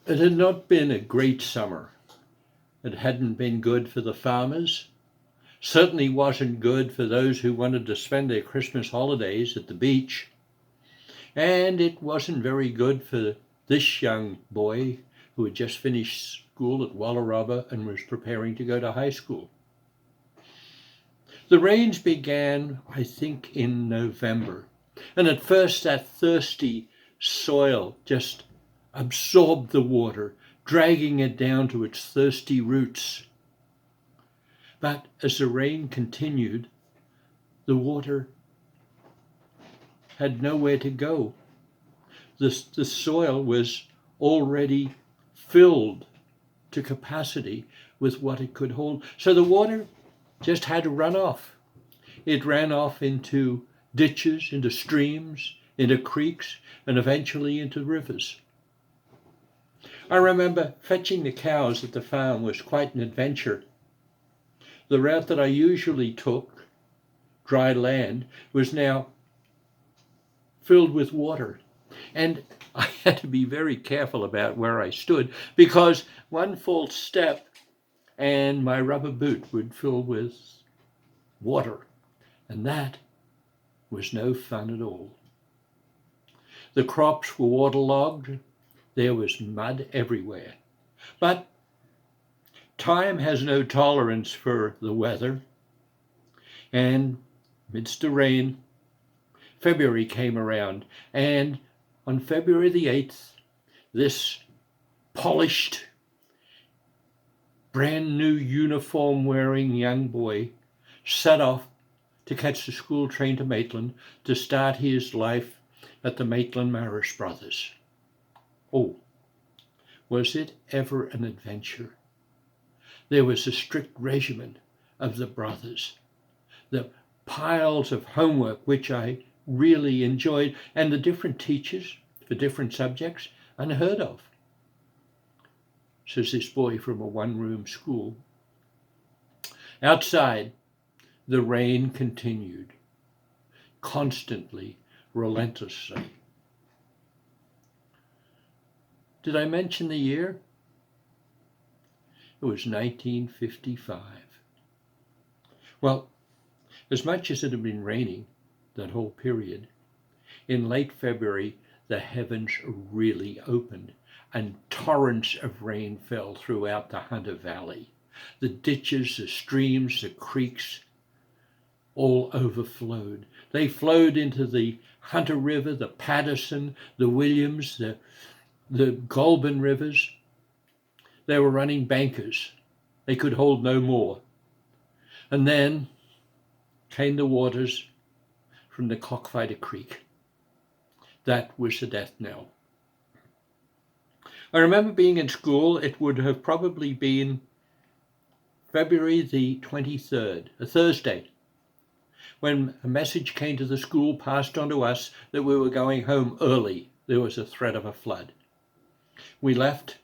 It had not been a great summer. It hadn't been good for the farmers. Certainly wasn't good for those who wanted to spend their Christmas holidays at the beach. And it wasn't very good for this young boy who had just finished school at Wallarubba and was preparing to go to high school. The rains began, I think, in November. And at first that thirsty soil just absorbed the water, dragging it down to its thirsty roots. But as the rain continued, the water had nowhere to go. The soil was already filled to capacity with what it could hold. So the water just had to run off. It ran off into ditches, into streams, into creeks, and eventually into rivers. I remember fetching the cows at the farm was quite an adventure. The route that I usually took, dry land, was now filled with water. And I had to be very careful about where I stood because one false step and my rubber boot would fill with water. And that was no fun at all. The crops were waterlogged. There was mud everywhere. But time has no tolerance for the weather. And amidst the rain, February came around. And on February the 8th, this polished, brand new uniform wearing young boy set off to catch the school train to Maitland to start his life at the Maitland Marish Brothers. Oh, was it ever an adventure? There was a strict regimen of the brothers, the piles of homework which I really enjoyed, and the different teachers for different subjects, unheard of, says this boy from a one-room school. Outside, the rain continued, constantly, relentlessly. Did I mention the year? It was 1955. Well, as much as it had been raining that whole period, in late February, the heavens really opened and torrents of rain fell throughout the Hunter Valley. The ditches, the streams, the creeks all overflowed. They flowed into the Hunter River, the Patterson, the Williams, the Goulburn rivers. They were running bankers. They could hold no more. And then came the waters from the Cockfighter Creek. That was the death knell. I remember being in school. It would have probably been February the 23rd, a Thursday, when a message came to the school, passed on to us, that we were going home early. There was a threat of a flood. We left.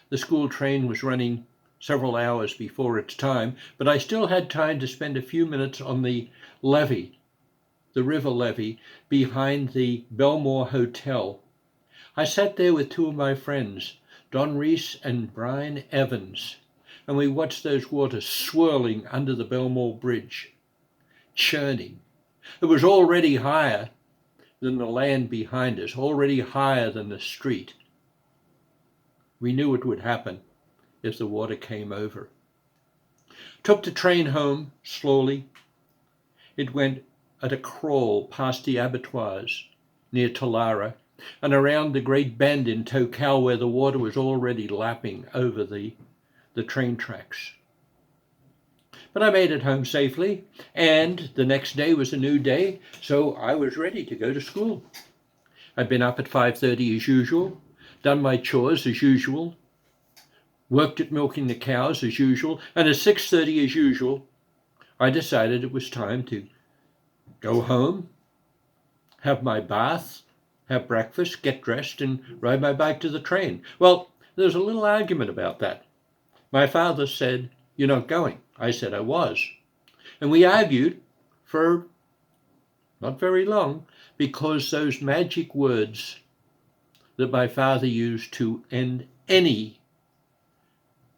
The school train was running several hours before its time, but I still had time to spend a few minutes on the levee, the river levee, behind the Belmore Hotel. I sat there with two of my friends, Don Reese and Brian Evans, and we watched those waters swirling under the Belmore Bridge, churning. It was already higher than the land behind us, already higher than the street. We knew it would happen if the water came over. Took the train home slowly. It went at a crawl past the abattoirs near Talara and around the great bend in Tocal where the water was already lapping over the train tracks. But I made it home safely, and the next day was a new day, so I was ready to go to school. I'd been up at 5:30 as usual, done my chores as usual, worked at milking the cows as usual, and at 6:30 as usual, I decided it was time to go home, have my bath, have breakfast, get dressed, and ride my bike to the train. Well, there was a little argument about that. My father said, "You're not going." I said I was. And we argued for not very long, because those magic words that my father used to end any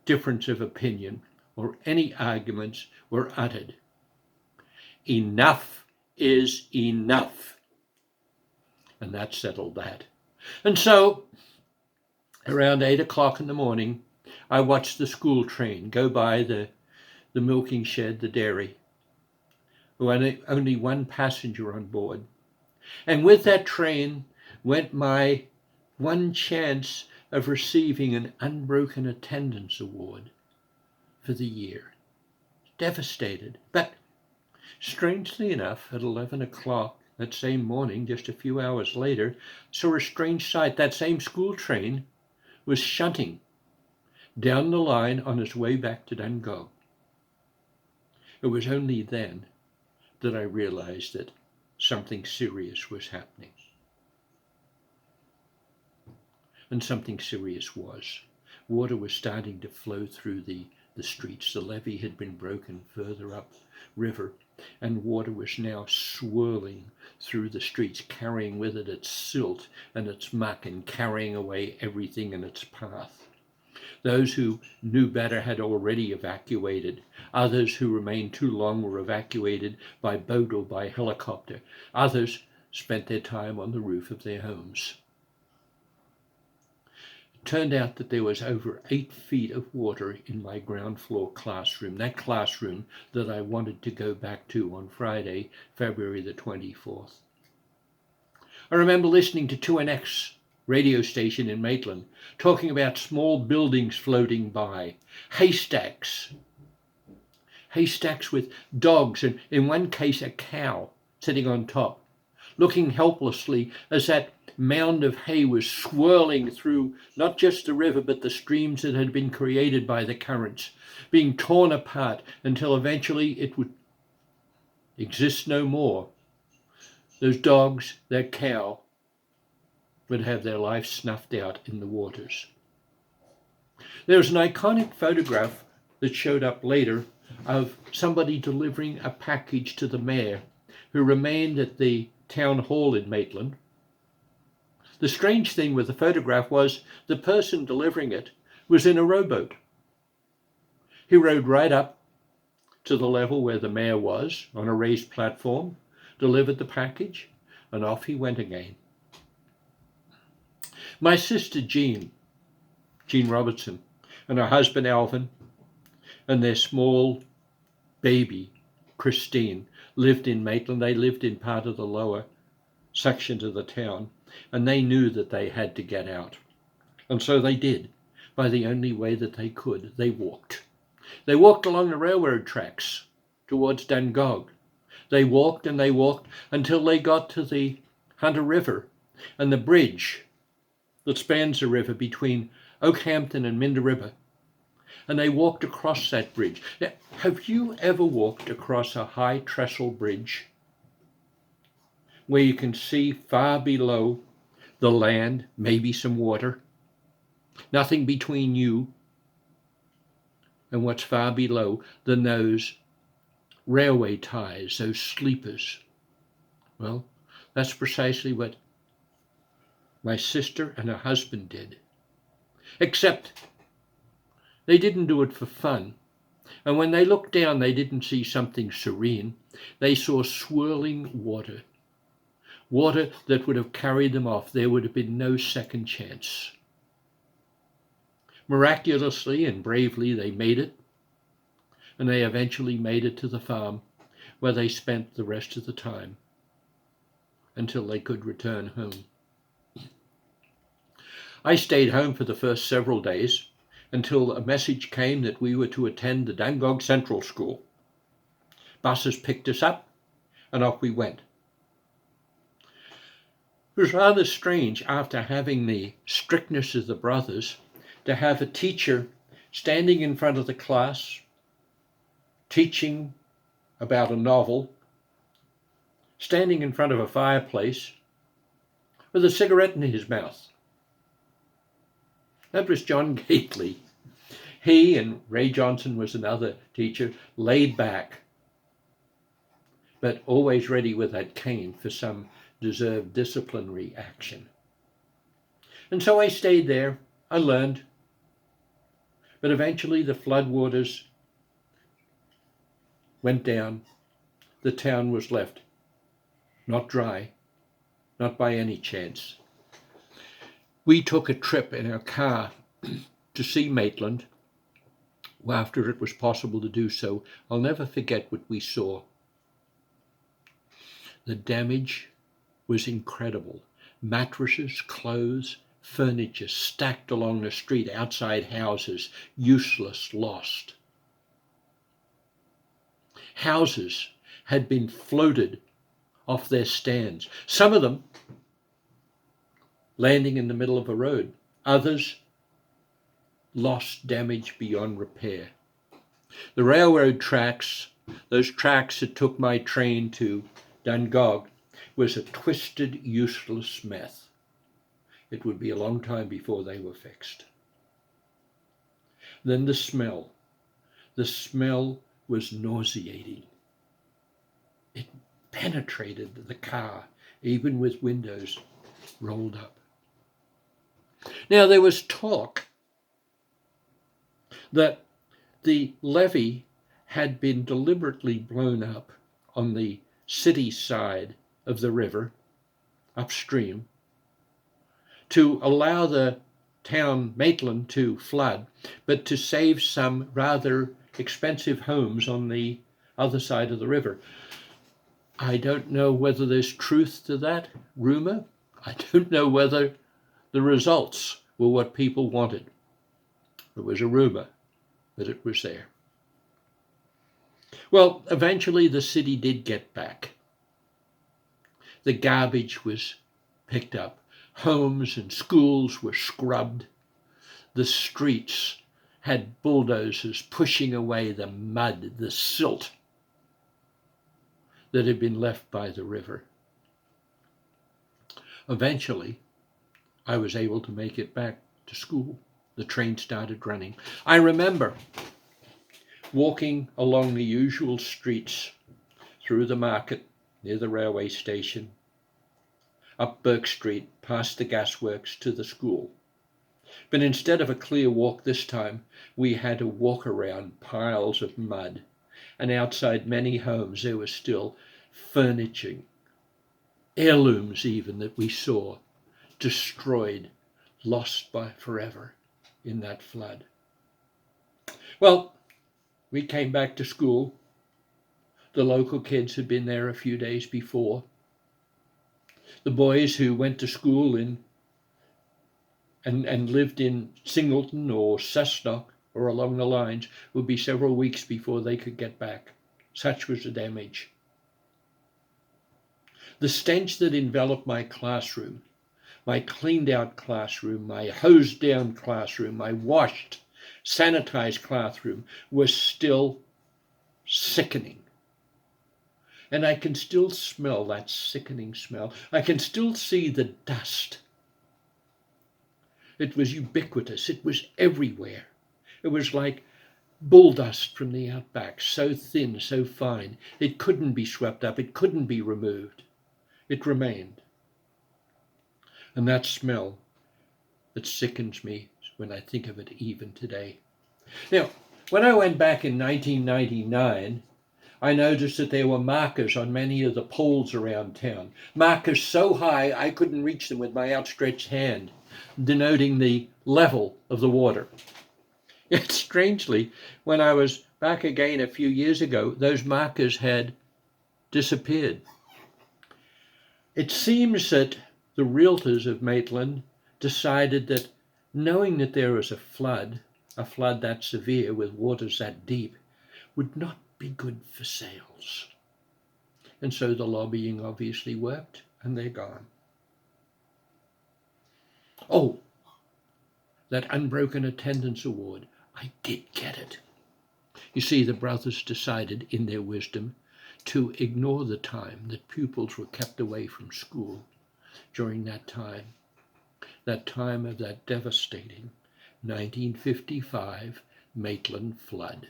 difference of opinion or any arguments were uttered. Enough is enough. And that settled that. And so, around 8 o'clock in the morning, I watched the school train go by the milking shed, the dairy, with only one passenger on board. And with that train went my one chance of receiving an unbroken attendance award for the year. Devastated. But strangely enough, at 11 o'clock that same morning, just a few hours later, saw a strange sight. That same school train was shunting down the line on its way back to Dungog. It was only then that I realized that something serious was happening. And something serious was. Water was starting to flow through the streets. The levee had been broken further up river, and water was now swirling through the streets, carrying with it its silt and its muck and carrying away everything in its path. Those who knew better had already evacuated. Others who remained too long were evacuated by boat or by helicopter. Others spent their time on the roof of their homes. It turned out that there was over 8 feet of water in my ground floor classroom, that classroom that I wanted to go back to on Friday, February the 24th. I remember listening to 2NX radio station in Maitland, talking about small buildings floating by, haystacks with dogs, and in one case a cow sitting on top, looking helplessly as that mound of hay was swirling through not just the river but the streams that had been created by the currents, being torn apart until eventually it would exist no more. Those dogs, that cow, would have their life snuffed out in the waters. There was an iconic photograph that showed up later of somebody delivering a package to the mayor, who remained at the town hall in Maitland. The strange thing with the photograph was the person delivering it was in a rowboat. He rowed right up to the level where the mayor was on a raised platform, delivered the package, and off he went again. My sister Jean Robertson, and her husband Alvin, and their small baby Christine lived in Maitland. They lived in part of the lower sections of the town, and they knew that they had to get out. And so they did, by the only way that they could. They walked. They walked along the railroad tracks towards Dungog. They walked and they walked until they got to the Hunter River and the bridge that spans the river between Oakhampton and Minderibba. And they walked across that bridge. Now, have you ever walked across a high trestle bridge where you can see far below the land, maybe some water, nothing between you and what's far below than those railway ties, those sleepers? Well, that's precisely what my sister and her husband did. Except they didn't do it for fun. And when they looked down, they didn't see something serene. They saw swirling water. Water that would have carried them off. There would have been no second chance. Miraculously and bravely, they made it. And they eventually made it to the farm, where they spent the rest of the time until they could return home. I stayed home for the first several days until a message came that we were to attend the Dungog Central School. Buses picked us up and off we went. It was rather strange, after having the strictness of the brothers, to have a teacher standing in front of the class, teaching about a novel, standing in front of a fireplace with a cigarette in his mouth. That was John Gately. He and Ray Johnson was another teacher, laid back, but always ready with that cane for some deserved disciplinary action. And so I stayed there. I learned. But eventually the floodwaters went down. The town was left not dry, not by any chance. We took a trip in our car to see Maitland after it was possible to do so. I'll never forget what we saw. The damage was incredible. Mattresses, clothes, furniture stacked along the street outside houses, useless, lost. Houses had been floated off their stands, some of them landing in the middle of a road, others lost, damage beyond repair. The railroad tracks, those tracks that took my train to Dungog, was a twisted, useless mess. It would be a long time before they were fixed. Then the smell. The smell was nauseating. It penetrated the car, even with windows rolled up. Now, there was talk that the levee had been deliberately blown up on the city side of the river, upstream, to allow the town Maitland to flood, but to save some rather expensive homes on the other side of the river. I don't know whether there's truth to that rumor. I don't know whether the results were what people wanted. It was a rumor, but it was there. Well, eventually the city did get back. The garbage was picked up. Homes and schools were scrubbed. The streets had bulldozers pushing away the mud, the silt that had been left by the river. Eventually, I was able to make it back to school. The train started running. I remember walking along the usual streets through the market near the railway station, up Burke Street, past the gasworks to the school. But instead of a clear walk this time, we had to walk around piles of mud. And outside many homes there was still furniture, heirlooms even that we saw, destroyed, lost by forever in that flood. Well, we came back to school. The local kids had been there a few days before. The boys who went to school in and lived in Singleton or Cessnock or along the lines would be several weeks before they could get back. Such was the damage. The stench that enveloped my classroom, my cleaned out classroom, my hosed down classroom, my washed, sanitized classroom was still sickening. And I can still smell that sickening smell. I can still see the dust. It was ubiquitous. It was everywhere. It was like bull dust from the outback, so thin, so fine. It couldn't be swept up. It couldn't be removed. It remained. And that smell that sickens me when I think of it even today. Now, when I went back in 1999, I noticed that there were markers on many of the poles around town. Markers so high I couldn't reach them with my outstretched hand, denoting the level of the water. Yet strangely, when I was back again a few years ago, those markers had disappeared. It seems that the realtors of Maitland decided that knowing that there was a flood that severe with waters that deep, would not be good for sales. And so the lobbying obviously worked, and they're gone. Oh, that unbroken attendance award, I did get it. You see, the brothers decided in their wisdom to ignore the time that pupils were kept away from school during that time of that devastating 1955 Maitland flood.